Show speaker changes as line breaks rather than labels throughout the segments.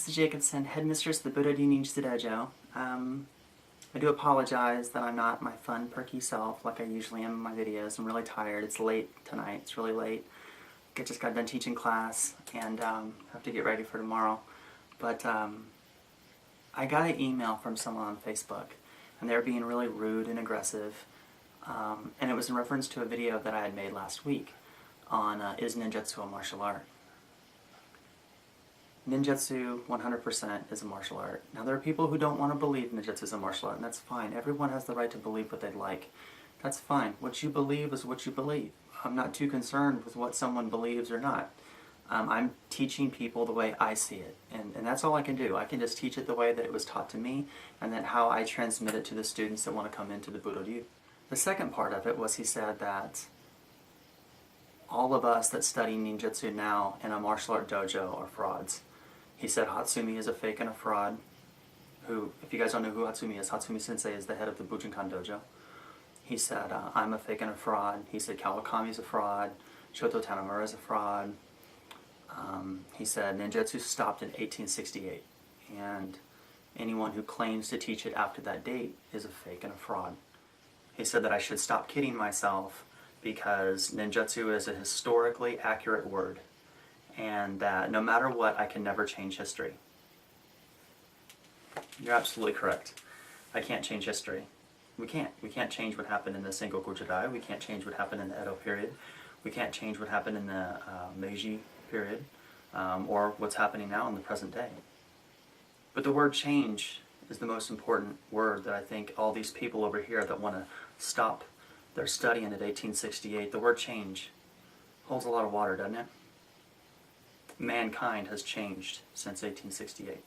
Mrs. Jacobson, headmistress of the Budo Ninjutsu Dojo. I do apologize that I'm not my fun, perky self like I usually am in my videos. I'm really tired. It's late tonight. It's really late. I just got done teaching class and have to get ready for tomorrow. But I got an email from someone on Facebook, and they were being really rude and aggressive. And it was in reference to a video that I had made last week on is ninjutsu a martial art? Ninjutsu 100% is a martial art. Now there are people who don't want to believe ninjutsu is a martial art, and that's fine. Everyone has the right to believe what they'd like. That's fine. What you believe is what you believe. I'm not too concerned with what someone believes or not. I'm teaching people the way I see it, and that's all I can do. I can just teach it the way that it was taught to me, and then how I transmit it to the students that want to come into the Budo. The second part of it was he said that all of us that study ninjutsu now in a martial art dojo are frauds. He said Hatsumi is a fake and a fraud. Who, if you guys don't know who Hatsumi is, Hatsumi Sensei is the head of the Bujutsu Dojo. He said, I'm a fake and a fraud. He said Kawakami is a fraud. Shoto Tanamura is a fraud. He said ninjutsu stopped in 1868. And anyone who claims to teach it after that date is a fake and a fraud. He said that I should stop kidding myself because ninjutsu is a historically accurate word, and that no matter what, I can never change history. You're absolutely correct. I can't change history. We can't. We can't change what happened in the Sengoku Jidai. We can't change what happened in the Edo period. We can't change what happened in the Meiji period, or what's happening now in the present day. But the word change is the most important word that I think all these people over here that want to stop their studying at 1868, the word change holds a lot of water, doesn't it? Mankind has changed since 1868.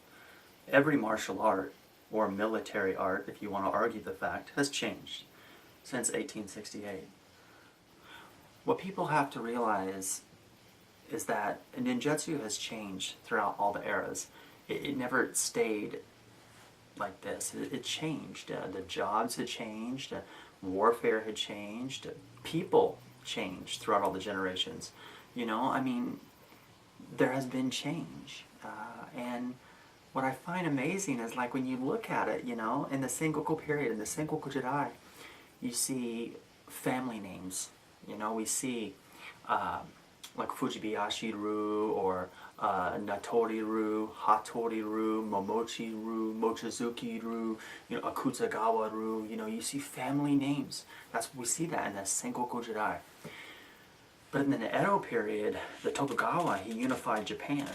Every martial art, or military art, if you want to argue the fact, has changed since 1868. What people have to realize is that ninjutsu has changed throughout all the eras. It never stayed like this. It changed. The jobs had changed. Warfare had changed. People changed throughout all the generations. You know, I mean, there has been change. And what I find amazing is, like, when you look at it, you know, in the Sengoku period, in the Sengoku Jidai, you see family names. You know, we see like Fujibayashi-ru, or Natori-ru, Hattori-ru, Momochi-ru, Mochizuki-ru, you know, Akutagawa-ru. You know, you see family names. We see that in the Sengoku Jidai. But in the Edo period, the Tokugawa, he unified Japan,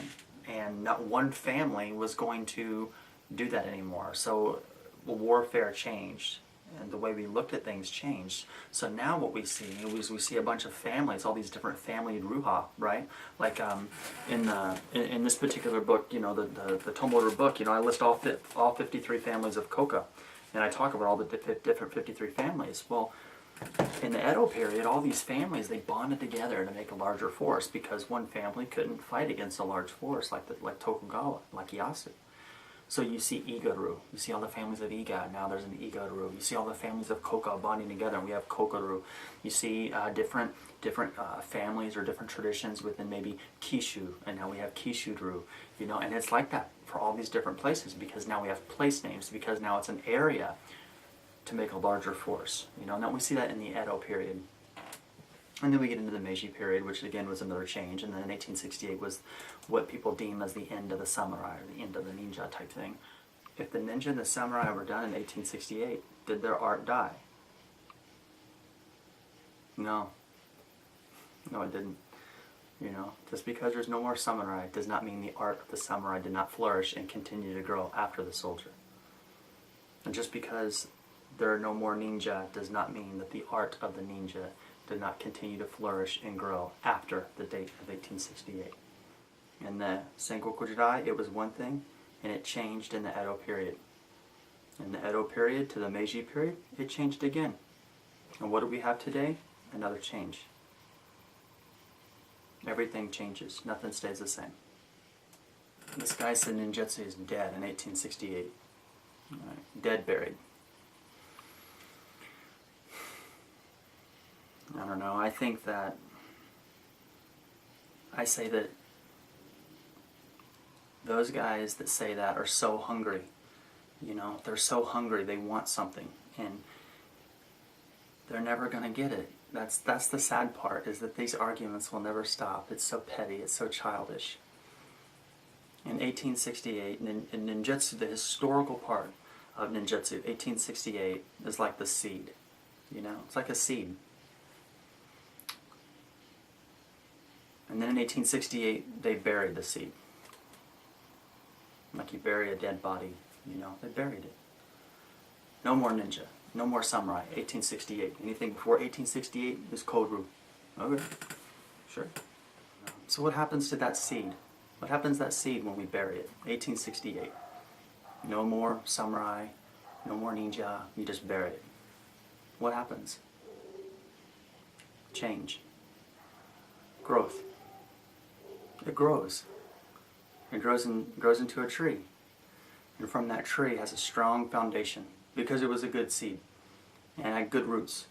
and not one family was going to do that anymore. So warfare changed, and the way we looked at things changed. So now what we see is we see a bunch of families, all these different family ruha, right? Like in this particular book, you know, the Tomoru book, you know, I list all 53 families of Koka, and I talk about all the different 53 families. Well, in the Edo period, all these families, they bonded together to make a larger force, because one family couldn't fight against a large force like Tokugawa, like Ieyasu. So you see Igaru, you see all the families of Iga, now there's an Igaru. You see all the families of Koka bonding together, and we have Kokaru. You see different families or different traditions within maybe Kishu, and now we have Kishu-ru. You know, and it's like that for all these different places, because now we have place names, because now it's an area to make a larger force. You know, now we see that in the Edo period. And then we get into the Meiji period, which again was another change, and then 1868 was what people deem as the end of the samurai, or the end of the ninja type thing. If the ninja and the samurai were done in 1868, did their art die? No. No, it didn't. You know, just because there's no more samurai does not mean the art of the samurai did not flourish and continue to grow after the soldier. And just because there are no more ninja does not mean that the art of the ninja did not continue to flourish and grow after the date of 1868. In the Sengoku Jidai, it was one thing, and it changed in the Edo period. In the Edo period to the Meiji period, it changed again. And what do we have today? Another change. Everything changes. Nothing stays the same. This guy said ninjutsu is dead in 1868. Dead, buried. I don't know. I think that I say that Those guys that say that are so hungry. You know, they're so hungry, they want something, and they're never going to get it. That's the sad part, is that these arguments will never stop. It's so petty, it's so childish. In 1868, in ninjutsu, the historical part of ninjutsu, 1868 is like the seed. You know, it's like a seed. And then in 1868, they buried the seed. Like you bury a dead body, you know, they buried it. No more ninja, no more samurai, 1868. Anything before 1868 is code rule. Okay, sure. So what happens to that seed? What happens to that seed when we bury it? 1868. No more samurai, no more ninja, you just bury it. What happens? Change. Growth. It grows. It grows into a tree. And from that tree has a strong foundation because it was a good seed and had good roots.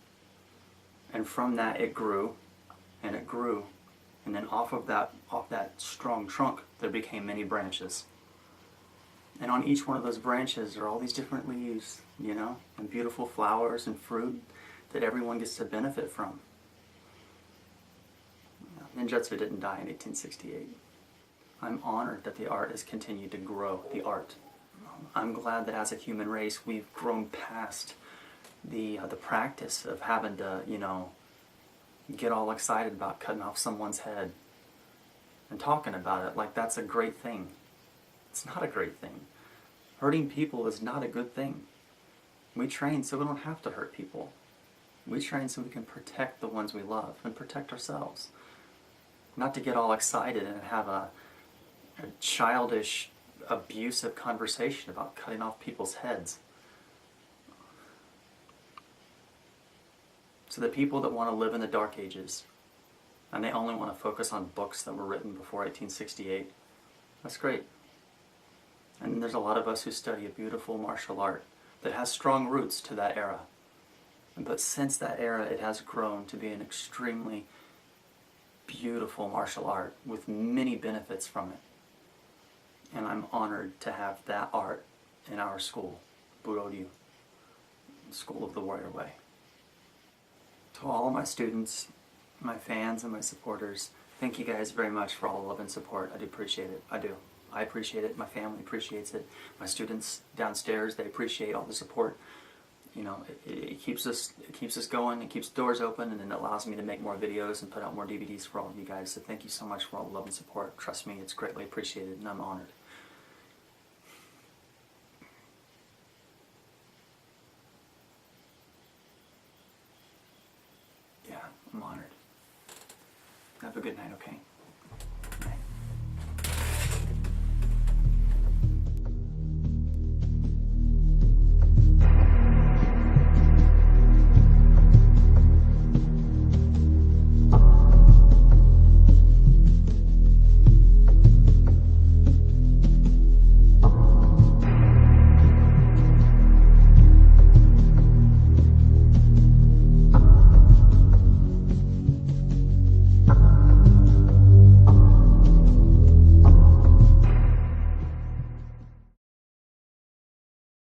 And from that it grew and it grew. And then off that strong trunk there became many branches. And on each one of those branches are all these different leaves, you know, and beautiful flowers and fruit that everyone gets to benefit from. Ninjutsu didn't die in 1868. I'm honored that the art has continued to grow, the art. I'm glad that as a human race we've grown past the practice of having to, you know, get all excited about cutting off someone's head and talking about it like that's a great thing. It's not a great thing. Hurting people is not a good thing. We train so we don't have to hurt people. We train so we can protect the ones we love and protect ourselves. Not to get all excited and have a childish, abusive conversation about cutting off people's heads. So the people that want to live in the Dark Ages, and they only want to focus on books that were written before 1868, that's great. And there's a lot of us who study a beautiful martial art that has strong roots to that era. But since that era, it has grown to be an extremely beautiful martial art with many benefits from it. And I'm honored to have that art in our school, Budo, School of the Warrior Way. To all of my students, my fans, and my supporters, thank you guys very much for all the love and support. I do appreciate it. I do. I appreciate it. My family appreciates it. My students downstairs, they appreciate all the support. You know, it keeps us going, it keeps doors open, and it allows me to make more videos and put out more DVDs for all of you guys. So thank you so much for all the love and support. Trust me, it's greatly appreciated, and I'm honored. Yeah, I'm honored. Have a good night, okay?